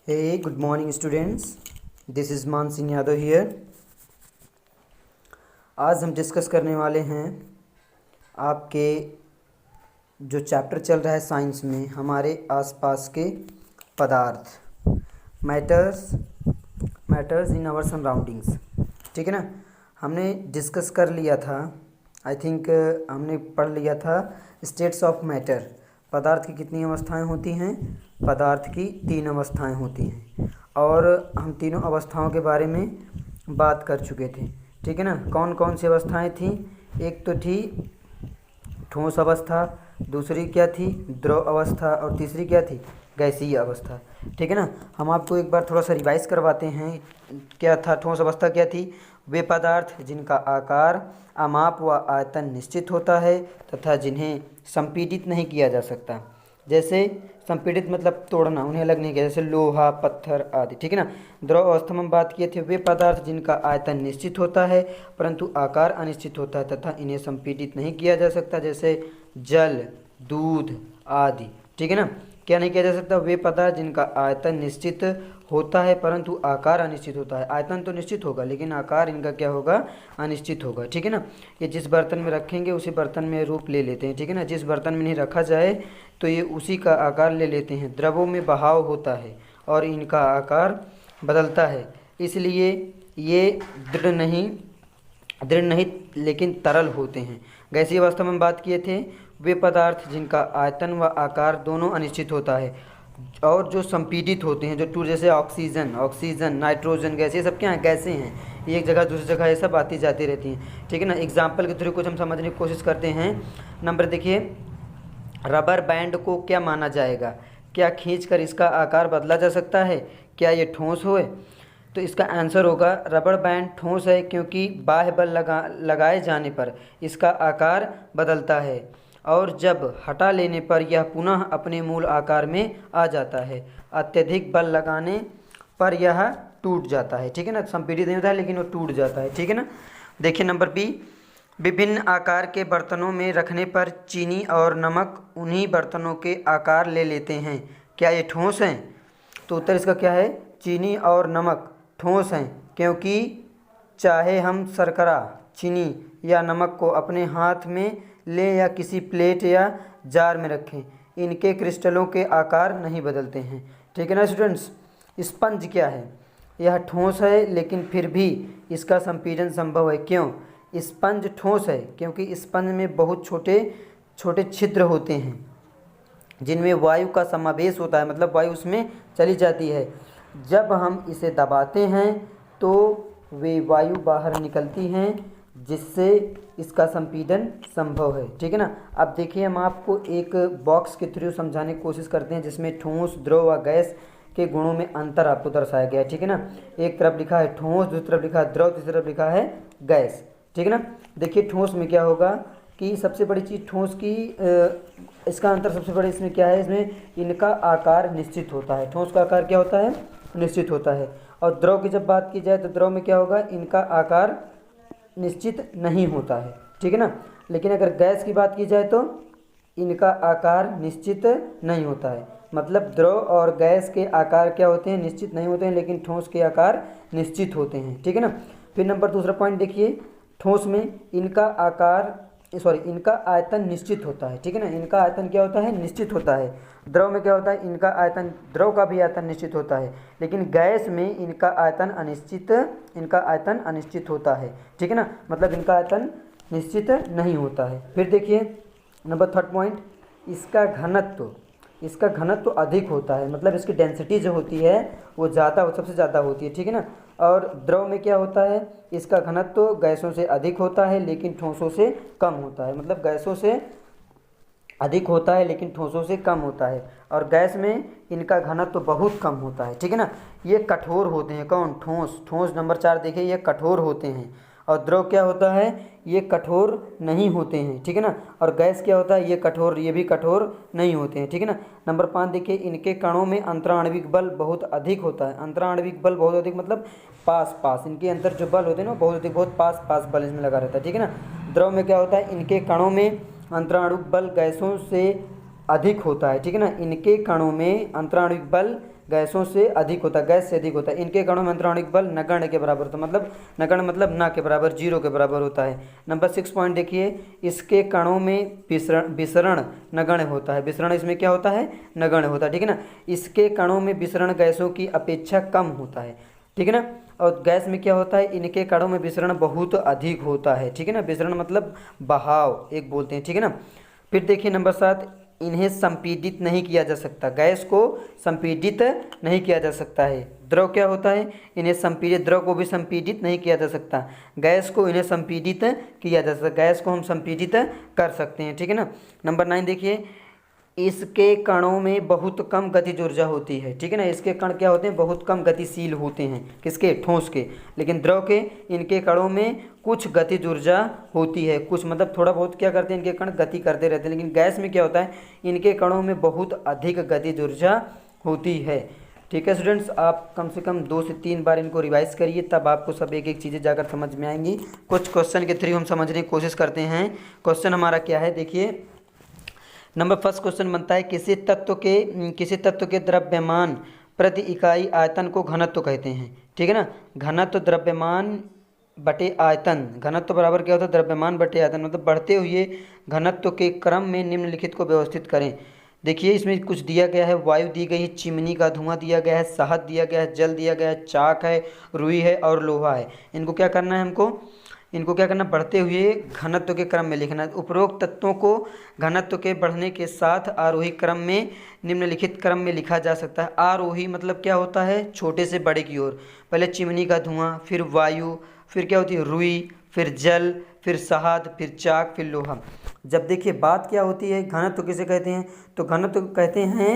Hey, good morning students. This is मान Singh Yadav here. आज हम डिस्कस करने वाले हैं आपके जो चैप्टर चल रहा है साइंस में हमारे आसपास के पदार्थ मैटर्स इन आवर सराउंडिंग्स। ठीक है ना। हमने डिस्कस कर लिया था, आई थिंक हमने पढ़ लिया था स्टेट्स ऑफ मैटर। पदार्थ की कितनी अवस्थाएं होती हैं? पदार्थ की 3 अवस्थाएं होती हैं और हम तीनों अवस्थाओं के बारे में बात कर चुके थे। ठीक है ना। कौन कौन सी अवस्थाएं थी? एक तो थी ठोस अवस्था, दूसरी क्या थी? द्रव अवस्था, और तीसरी क्या थी? गैसीय अवस्था। ठीक है ना। हम आपको एक बार थोड़ा सा रिवाइज करवाते हैं। क्या था? ठोस अवस्था क्या थी? वे पदार्थ जिनका आकार, अमाप व आयतन निश्चित होता है तथा जिन्हें संपीड़ित नहीं किया जा सकता। जैसे संपीड़ित मतलब तोड़ना, उन्हें अलग नहीं किया, जैसे लोहा, पत्थर आदि। ठीक है ना। द्रव अवस्था में बात किए थे वे पदार्थ जिनका आयतन निश्चित होता है परंतु आकार अनिश्चित होता है तथा इन्हें संपीड़ित नहीं किया जा सकता, जैसे जल, दूध आदि। ठीक है ना। क्या नहीं किया जा सकता? वे पदार्थ जिनका आयतन निश्चित होता है परंतु आकार अनिश्चित होता है। आयतन तो निश्चित होगा लेकिन आकार इनका क्या होगा? अनिश्चित होगा। ठीक है ना। ये जिस बर्तन में रखेंगे उसी बर्तन में रूप ले लेते हैं। ठीक है ना। जिस बर्तन में नहीं रखा जाए तो ये उसी का आकार ले लेते हैं। द्रवों में बहाव होता है और इनका आकार बदलता है, इसलिए ये दृढ़ नहीं लेकिन तरल होते हैं। गैसीय अवस्था में बात किए थे वे पदार्थ जिनका आयतन व आकार दोनों अनिश्चित होता है और जो संपीड़ित होते हैं, जो टू, जैसे ऑक्सीजन, नाइट्रोजन गैस, ये सब क्या हैं? गैसें हैं। ये एक जगह दूसरी जगह ये सब आती जाती रहती हैं। ठीक है ना। एग्जाम्पल के थ्रू कुछ हम समझने की कोशिश करते हैं। नंबर देखिए, रबर बैंड को क्या माना जाएगा? क्या खींचकर इसका आकार बदला जा सकता है? क्या ये ठोस है? तो इसका आंसर होगा रबर बैंड ठोस है क्योंकि बाह्य बल लगाए जाने पर इसका आकार बदलता है और जब हटा लेने पर यह पुनः अपने मूल आकार में आ जाता है। अत्यधिक बल लगाने पर यह टूट जाता है। ठीक है ना। संपीड़ित नहीं होता है लेकिन वो टूट जाता है। ठीक है ना। देखिए नंबर बी, विभिन्न आकार के बर्तनों में रखने पर चीनी और नमक उन्हीं बर्तनों के आकार ले लेते हैं। क्या ये ठोस हैं? तो उत्तर इसका क्या है? चीनी और नमक ठोस हैं क्योंकि चाहे हम शर्करा, चीनी या नमक को अपने हाथ में लें या किसी प्लेट या जार में रखें, इनके क्रिस्टलों के आकार नहीं बदलते हैं। ठीक है ना स्टूडेंट्स। स्पंज क्या है? यह ठोस है लेकिन फिर भी इसका संपीड़न संभव है। क्यों? स्पंज ठोस है क्योंकि स्पंज में बहुत छोटे छोटे छिद्र होते हैं जिनमें वायु का समावेश होता है, मतलब वायु उसमें चली जाती है। जब हम इसे दबाते हैं तो वे वायु बाहर निकलती हैं जिससे इसका संपीड़न संभव है। ठीक है ना। अब देखिए, हम आपको एक बॉक्स के थ्रू समझाने की कोशिश करते हैं जिसमें ठोस, द्रव व गैस के गुणों में अंतर आपको दर्शाया गया है। ठीक है ना। एक तरफ लिखा है ठोस, दूसरी तरफ लिखा है द्रव, तीसरी तरफ लिखा है गैस। ठीक है ना। देखिए ठोस में क्या होगा कि सबसे बड़ी चीज़ ठोस की इसका अंतर सबसे बड़ा इसमें क्या है? इसमें इनका आकार निश्चित होता है। ठोस का आकार क्या होता है? निश्चित होता है। और द्रव की जब बात की जाए तो द्रव में क्या होगा? इनका आकार निश्चित नहीं होता है। ठीक है ना। लेकिन अगर गैस की बात की जाए तो इनका आकार निश्चित नहीं होता है। मतलब द्रव और गैस के आकार क्या होते हैं? निश्चित नहीं होते हैं, लेकिन ठोस के आकार निश्चित होते हैं। ठीक है ना। फिर नंबर दूसरा पॉइंट देखिए, ठोस में इनका आयतन निश्चित होता है। ठीक है ना। इनका आयतन क्या होता है? निश्चित होता है। द्रव में क्या होता है? द्रव का भी आयतन निश्चित होता है, लेकिन गैस में इनका आयतन अनिश्चित होता है। ठीक है ना। मतलब इनका आयतन निश्चित नहीं होता है। फिर देखिए नंबर थर्ड पॉइंट, इसका घनत्व अधिक होता है, मतलब इसकी डेंसिटी जो होती है वो सबसे ज़्यादा होती है। ठीक है ना। और द्रव में क्या होता है? इसका घनत्व गैसों से अधिक होता है लेकिन ठोसों से कम होता है। मतलब गैसों से अधिक होता है लेकिन ठोसों से कम होता है। और गैस में इनका घनत्व बहुत कम होता है। ठीक है ना। ये कठोर होते हैं। कौन? ठोस नंबर 4 देखिए, ये कठोर होते हैं। और द्रव क्या होता है? ये कठोर नहीं होते हैं। ठीक है ना। और गैस क्या होता है? ये भी कठोर नहीं होते हैं। ठीक है ना। नंबर 5 देखिए, इनके कणों में अंतराण्विक बल बहुत अधिक होता है। अंतराण्विक बल बहुत अधिक मतलब पास इनके अंदर जो बल होते हैं ना बहुत अधिक, बहुत पास बल इसमें लगा रहता है। ठीक है ना। द्रव में क्या होता है? इनके कणों में अंतराण्विक बल गैसों से अधिक होता है। ठीक है ना। इनके कणों में अंतराण्विक बल गैसों से अधिक होता है, गैस से अधिक होता है। इनके कणों में अंतराणिक बल नगण्य के बराबर होता है, मतलब नगण्य मतलब ना के बराबर, जीरो के बराबर होता है। नंबर 6 पॉइंट देखिए, इसके कणों में विसरण नगण्य होता है। विसरण इसमें क्या होता है, नगण्य होता है, ठीक है ना। इसके कणों में विसरण गैसों की अपेक्षा कम होता है, ठीक है ना। और गैस में क्या होता है, इनके कणों में विसरण बहुत अधिक होता है, ठीक है ना। विसरण मतलब बहाव एक बोलते हैं, ठीक है ना। फिर देखिए नंबर 7, इन्हें संपीडित नहीं किया जा सकता। गैस को संपीडित नहीं किया जा सकता है। द्रव क्या होता है, इन्हें संपीडित, द्रव को भी संपीडित नहीं किया जा सकता। गैस को इन्हें संपीडित किया जा सकता, गैस को हम संपीडित कर सकते हैं, ठीक है ना। नंबर 9 देखिए, इसके कणों में बहुत कम गतिज ऊर्जा होती है, ठीक है ना। इसके कण क्या होते हैं, बहुत कम गतिशील होते हैं, किसके, ठोस के। लेकिन द्रव के, इनके कणों में कुछ गतिज ऊर्जा होती है, कुछ मतलब थोड़ा बहुत क्या करते हैं, इनके कण गति करते रहते हैं। लेकिन गैस में क्या होता है, इनके कणों में बहुत अधिक गतिज ऊर्जा होती है, ठीक है स्टूडेंट्स। आप कम से कम 2 से 3 बार इनको रिवाइज करिए, तब आपको सब एक एक चीज़ें जाकर समझ में आएंगी। कुछ क्वेश्चन के थ्रू हम समझने की कोशिश करते हैं। क्वेश्चन हमारा क्या है, देखिए नंबर फर्स्ट क्वेश्चन बनता है, किसी तत्व के द्रव्यमान प्रति इकाई आयतन को घनत्व कहते हैं, ठीक है ना। घनत्व द्रव्यमान बटे आयतन, घनत्व बराबर क्या होता है, द्रव्यमान बटे आयतन, मतलब बढ़ते हुए घनत्व के क्रम में निम्नलिखित को व्यवस्थित करें। देखिए इसमें कुछ दिया गया है, वायु दी गई है, चिमनी का धुआं दिया गया है, शहद दिया गया है, जल दिया गया है, चाक है, रुई है और लोहा है। इनको क्या करना है, इनको क्या करना, बढ़ते हुए घनत्व के क्रम में लिखना है। उपरोक्त तत्वों को घनत्व के बढ़ने के साथ आरोही क्रम में निम्नलिखित क्रम में लिखा जा सकता है। आरोही मतलब क्या होता है, छोटे से बड़े की ओर। पहले चिमनी का धुआं, फिर वायु, फिर क्या होती है, रुई, फिर जल, फिर शहद, फिर चाक, फिर लोहा। जब देखिए बात क्या होती है, घनत्व किसे कहते हैं, तो घनत्व कहते हैं